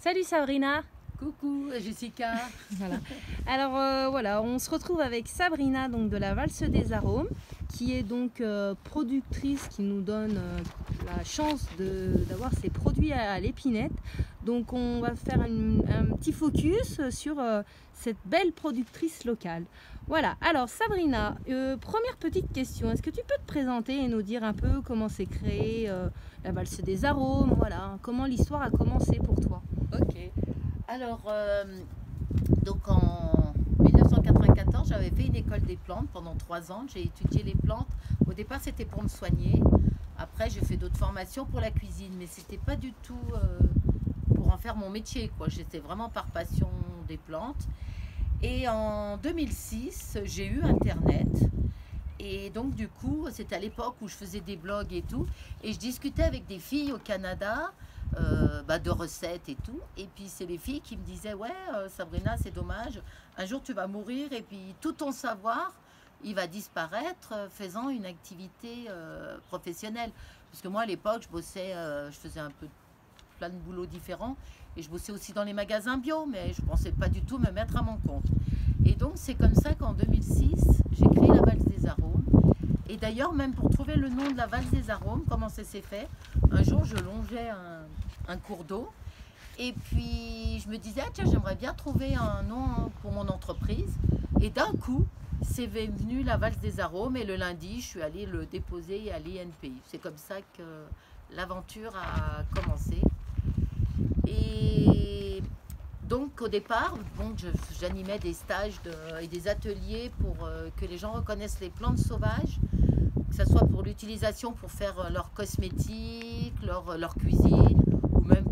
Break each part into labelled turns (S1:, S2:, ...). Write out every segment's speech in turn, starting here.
S1: Salut Sabrina.
S2: Coucou Jessica.
S1: Voilà. Alors voilà, on se retrouve avec Sabrina donc de la Valse des Arômes, qui est donc productrice, qui nous donne la chance d'avoir ses produits à l'épinette. Donc on va faire un petit focus sur cette belle productrice locale. Voilà, alors Sabrina, première petite question, est-ce que tu peux te présenter et nous dire un peu comment s'est créée la Valse des Arômes, voilà, comment l'histoire a commencé pour toi?
S2: Ok. Alors, donc en 1994, j'avais fait une école des plantes pendant 3 ans. J'ai étudié les plantes. Au départ, c'était pour me soigner. Après, j'ai fait d'autres formations pour la cuisine, mais c'était pas du tout pour en faire mon métier, quoi. J'étais vraiment par passion des plantes. Et en 2006, j'ai eu Internet. Et donc, du coup, c'était à l'époque où je faisais des blogs et tout. Et je discutais avec des filles au Canada de recettes et tout. Et puis, c'est les filles qui me disaient, ouais, Sabrina, c'est dommage. Un jour, tu vas mourir et puis tout ton savoir, il va disparaître faisant une activité professionnelle. Parce que moi, à l'époque, je bossais, je faisais un peu plein de boulots différents. Et je bossais aussi dans les magasins bio, mais je ne pensais pas du tout me mettre à mon compte. Et donc, c'est comme ça qu'en 2006, j'ai créé la Valse des Arômes. Et d'ailleurs, même pour trouver le nom de la Valse des Arômes, comment ça s'est fait, un jour, je longeais un cours d'eau. Et puis, je me disais, ah, tiens, j'aimerais bien trouver un nom pour mon entreprise. Et d'un coup, c'est venu la Valse des Arômes. Et le lundi, je suis allée le déposer à l'INPI. C'est comme ça que l'aventure a commencé. Et donc au départ, bon, j'animais des stages et des ateliers pour que les gens reconnaissent les plantes sauvages, que ce soit pour l'utilisation pour faire leurs cosmétiques, leur cuisine, ou même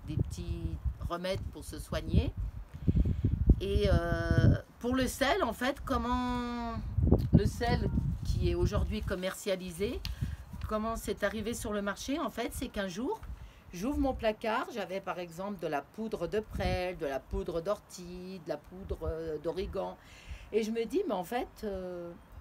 S2: des petits remèdes pour se soigner. Et pour le sel, en fait, comment le sel qui est aujourd'hui commercialisé, comment c'est arrivé sur le marché, en fait, c'est qu'un jour, j'ouvre mon placard, j'avais par exemple de la poudre de prêle, de la poudre d'ortie, de la poudre d'origan. Et je me dis, mais en fait,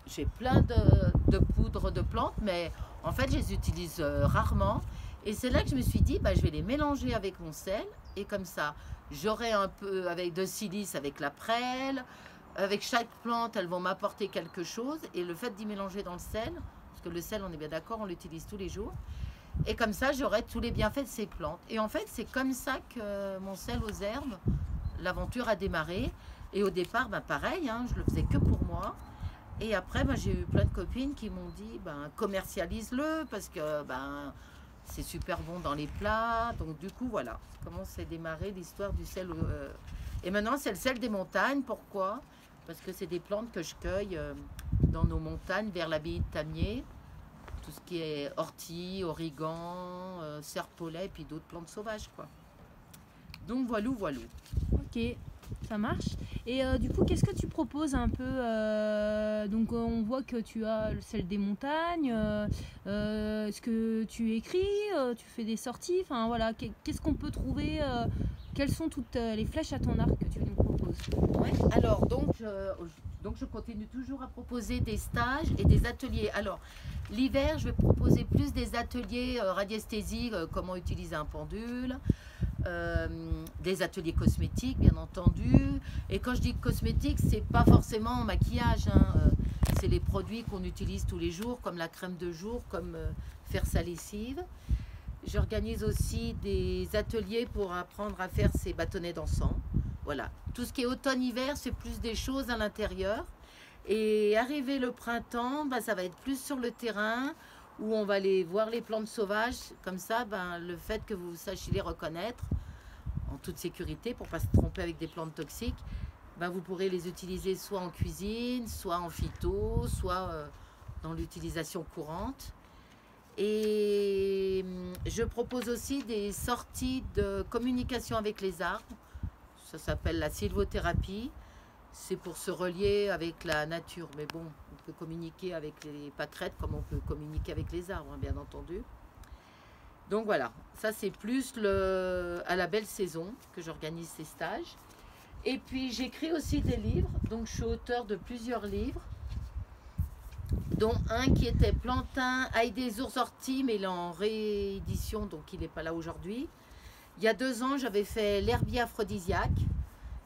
S2: j'ai plein de poudres de plantes, mais en fait, je les utilise rarement. Et c'est là que je me suis dit, bah, je vais les mélanger avec mon sel. Et comme ça, j'aurai un peu avec de silice, avec la prêle. Avec chaque plante, elles vont m'apporter quelque chose. Et le fait d'y mélanger dans le sel, parce que le sel, on est bien d'accord, on l'utilise tous les jours. Et comme ça, j'aurai tous les bienfaits de ces plantes. Et en fait, c'est comme ça que mon sel aux herbes, l'aventure a démarré. Et au départ, ben pareil, hein, je le faisais que pour moi. Et après, ben, j'ai eu plein de copines qui m'ont dit, ben, commercialise-le, parce que ben, c'est super bon dans les plats. Donc du coup, voilà comment s'est démarré l'histoire du sel. Et maintenant, c'est le sel des montagnes. Pourquoi? Parce que c'est des plantes que je cueille dans nos montagnes, vers l'abbaye de Tamier. Tout ce qui est ortie, origan, serpolet, et puis d'autres plantes sauvages, quoi. Donc voilou.
S1: Ok, ça marche. Et du coup, qu'est-ce que tu proposes un peu donc on voit que tu as le sel des montagnes. Est-ce que tu écris, tu fais des sorties, enfin voilà, qu'est-ce qu'on peut trouver, quelles sont toutes les flèches à ton arc que tu nous proposes?
S2: Ouais. Alors donc je continue toujours à proposer des stages et des ateliers. Alors l'hiver, je vais proposer plus des ateliers radiesthésie, comment utiliser un pendule. Des ateliers cosmétiques, bien entendu. Et quand je dis cosmétique, c'est pas forcément maquillage, hein. C'est les produits qu'on utilise tous les jours, comme la crème de jour, comme faire sa lessive. J'organise aussi des ateliers pour apprendre à faire ses bâtonnets d'encens. Voilà. Tout ce qui est automne-hiver, c'est plus des choses à l'intérieur. Et arrivé le printemps, ben, ça va être plus sur le terrain, où on va aller voir les plantes sauvages. Comme ça, ben, le fait que vous sachiez les reconnaître en toute sécurité pour ne pas se tromper avec des plantes toxiques, ben, vous pourrez les utiliser soit en cuisine, soit en phyto, soit dans l'utilisation courante. Et je propose aussi des sorties de communication avec les arbres. Ça s'appelle la sylvothérapie. C'est pour se relier avec la nature. Mais bon, on peut communiquer avec les pâquerettes comme on peut communiquer avec les arbres, hein, bien entendu. Donc voilà, ça c'est plus à la belle saison que j'organise ces stages. Et puis j'écris aussi des livres. Donc je suis auteur de plusieurs livres, dont un qui était Plantain, ail des ours orties, mais il est en réédition, donc il n'est pas là aujourd'hui. Il y a 2 ans, j'avais fait l'herbier aphrodisiaque.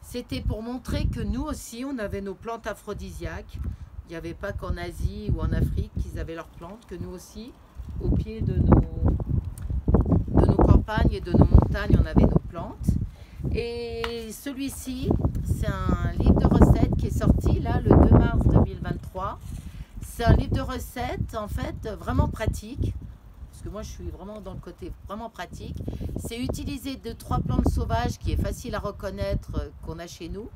S2: C'était pour montrer que nous aussi, on avait nos plantes aphrodisiaques. Il n'y avait pas qu'en Asie ou en Afrique qu'ils avaient leurs plantes, que nous aussi, au pied de nos campagnes et de nos montagnes, on avait nos plantes. Et celui-ci, c'est un livre de recettes qui est sorti là le 2 mars 2023. C'est un livre de recettes en fait vraiment pratique. Parce que moi je suis vraiment dans le côté vraiment pratique. C'est utiliser 2-3 plantes sauvages qui est facile à reconnaître qu'on a chez nous,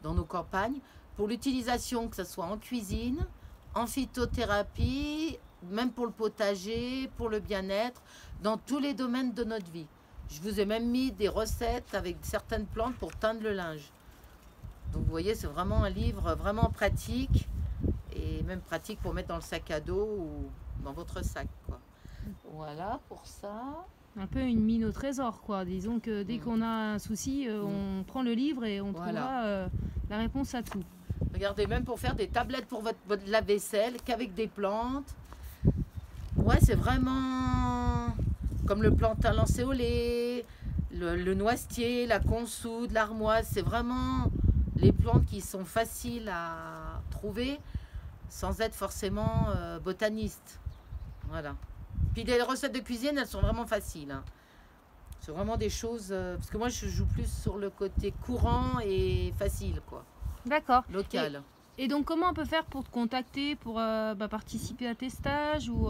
S2: dans nos campagnes, pour l'utilisation que ce soit en cuisine, en phytothérapie, même pour le potager, pour le bien-être, dans tous les domaines de notre vie. Je vous ai même mis des recettes avec certaines plantes pour teindre le linge. Donc vous voyez, c'est vraiment un livre vraiment pratique et même pratique pour mettre dans le sac à dos ou dans votre sac, quoi. Voilà pour ça.
S1: Un peu une mine au trésor, quoi. Disons que dès qu'on a un souci, on prend le livre et on trouvera la réponse à tout.
S2: Regardez, même pour faire des tablettes pour votre lave-vaisselle, qu'avec des plantes. Ouais, c'est vraiment comme le plantain lancéolé, le noisetier, la consoude, l'armoise. C'est vraiment les plantes qui sont faciles à trouver sans être forcément botaniste. Voilà. Puis les recettes de cuisine, elles sont vraiment faciles. Hein. C'est vraiment des choses... parce que moi, je joue plus sur le côté courant et facile, quoi.
S1: D'accord.
S2: Local.
S1: Et donc, comment on peut faire pour te contacter, pour participer à tes stages ou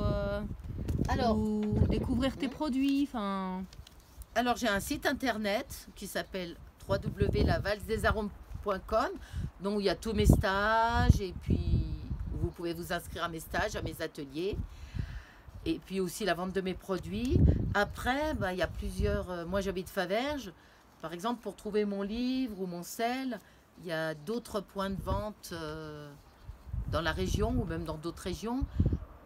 S1: découvrir tes produits
S2: Alors, j'ai un site internet qui s'appelle www.lavalsedesarômes.com, donc il y a tous mes stages et puis vous pouvez vous inscrire à mes stages, à mes ateliers. Et puis aussi la vente de mes produits. Après, il y a plusieurs... moi, j'habite Faverges. Par exemple, pour trouver mon livre ou mon sel, il y a d'autres points de vente dans la région ou même dans d'autres régions.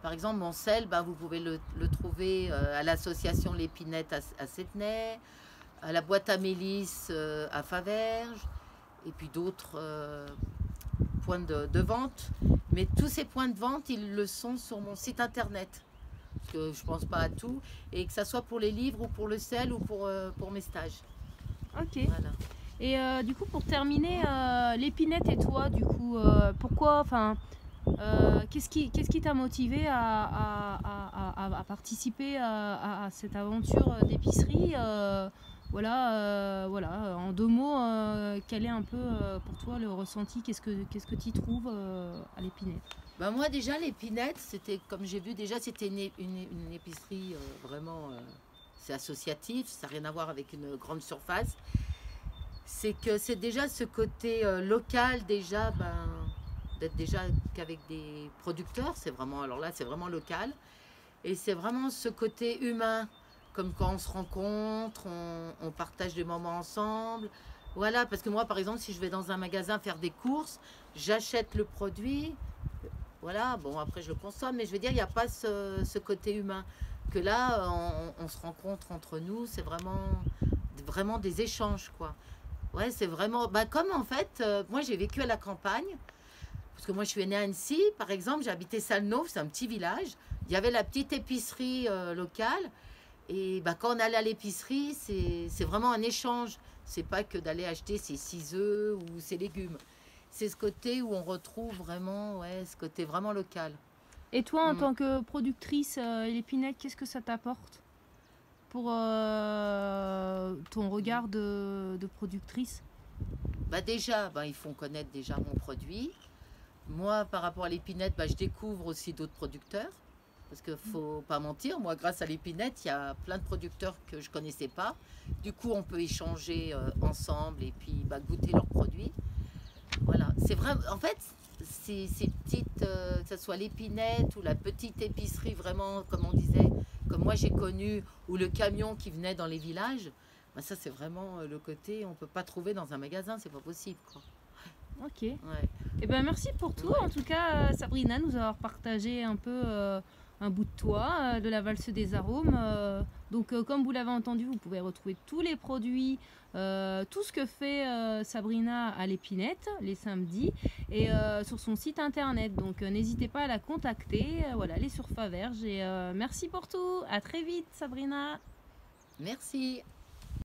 S2: Par exemple, mon sel, vous pouvez le trouver à l'association L'Épinette à Settenay, à la boîte à Mélisse à Faverges, et puis d'autres points de vente. Mais tous ces points de vente, ils le sont sur mon site internet. Parce que je pense pas à tout, et que ça soit pour les livres ou pour le sel ou pour mes stages.
S1: Ok.
S2: Voilà.
S1: Et du coup, pour terminer, l'épinette et toi, du coup, pourquoi, qu'est-ce qui t'a motivé à participer à cette aventure d'épicerie voilà, en 2 mots, quel est un peu pour toi le ressenti, qu'est-ce que tu trouves à l'épinette?
S2: Moi déjà l'épinette, c'était comme j'ai vu déjà, c'était une épicerie vraiment, c'est associatif, ça n'a rien à voir avec une grande surface. C'est que c'est déjà ce côté local déjà, d'être déjà qu'avec des producteurs, c'est vraiment, alors là c'est vraiment local. Et c'est vraiment ce côté humain, comme quand on se rencontre, on partage des moments ensemble. Voilà, parce que moi par exemple, si je vais dans un magasin faire des courses, j'achète le produit. Voilà, bon après je le consomme, mais je veux dire, il n'y a pas ce côté humain. Que là, on se rencontre entre nous, c'est vraiment des échanges, quoi. Ouais, c'est vraiment... comme en fait, moi j'ai vécu à la campagne, parce que moi je suis née à Annecy, par exemple, j'ai habité Sallenauve, c'est un petit village. Il y avait la petite épicerie locale, et quand on allait à l'épicerie, c'est vraiment un échange. C'est pas que d'aller acheter ses 6 œufs ou ses légumes. C'est ce côté où on retrouve vraiment, ce côté vraiment local.
S1: Et toi, en tant que productrice, l'épinette, qu'est-ce que ça t'apporte pour ton regard de productrice?
S2: Déjà, ils font connaître déjà mon produit. Moi, par rapport à l'épinette, je découvre aussi d'autres producteurs. Parce qu'il ne faut pas mentir, moi, grâce à l'épinette, il y a plein de producteurs que je ne connaissais pas. Du coup, on peut échanger ensemble et puis goûter leurs produits. Voilà, c'est vrai. En fait, ces petites, que ce soit l'épinette ou la petite épicerie, vraiment, comme on disait, comme moi j'ai connu, ou le camion qui venait dans les villages, ça c'est vraiment le côté, on ne peut pas trouver dans un magasin, c'est pas possible, quoi.
S1: Ok.
S2: Ouais.
S1: Et merci pour tout. En tout cas, Sabrina, nous avoir partagé un peu un bout de toi, de la valse des arômes. Donc, comme vous l'avez entendu, vous pouvez retrouver tous les produits, tout ce que fait Sabrina à l'épinette les samedis et sur son site internet. Donc, n'hésitez pas à la contacter. Voilà, elle est sur Faverges. Et merci pour tout. À très vite, Sabrina.
S2: Merci.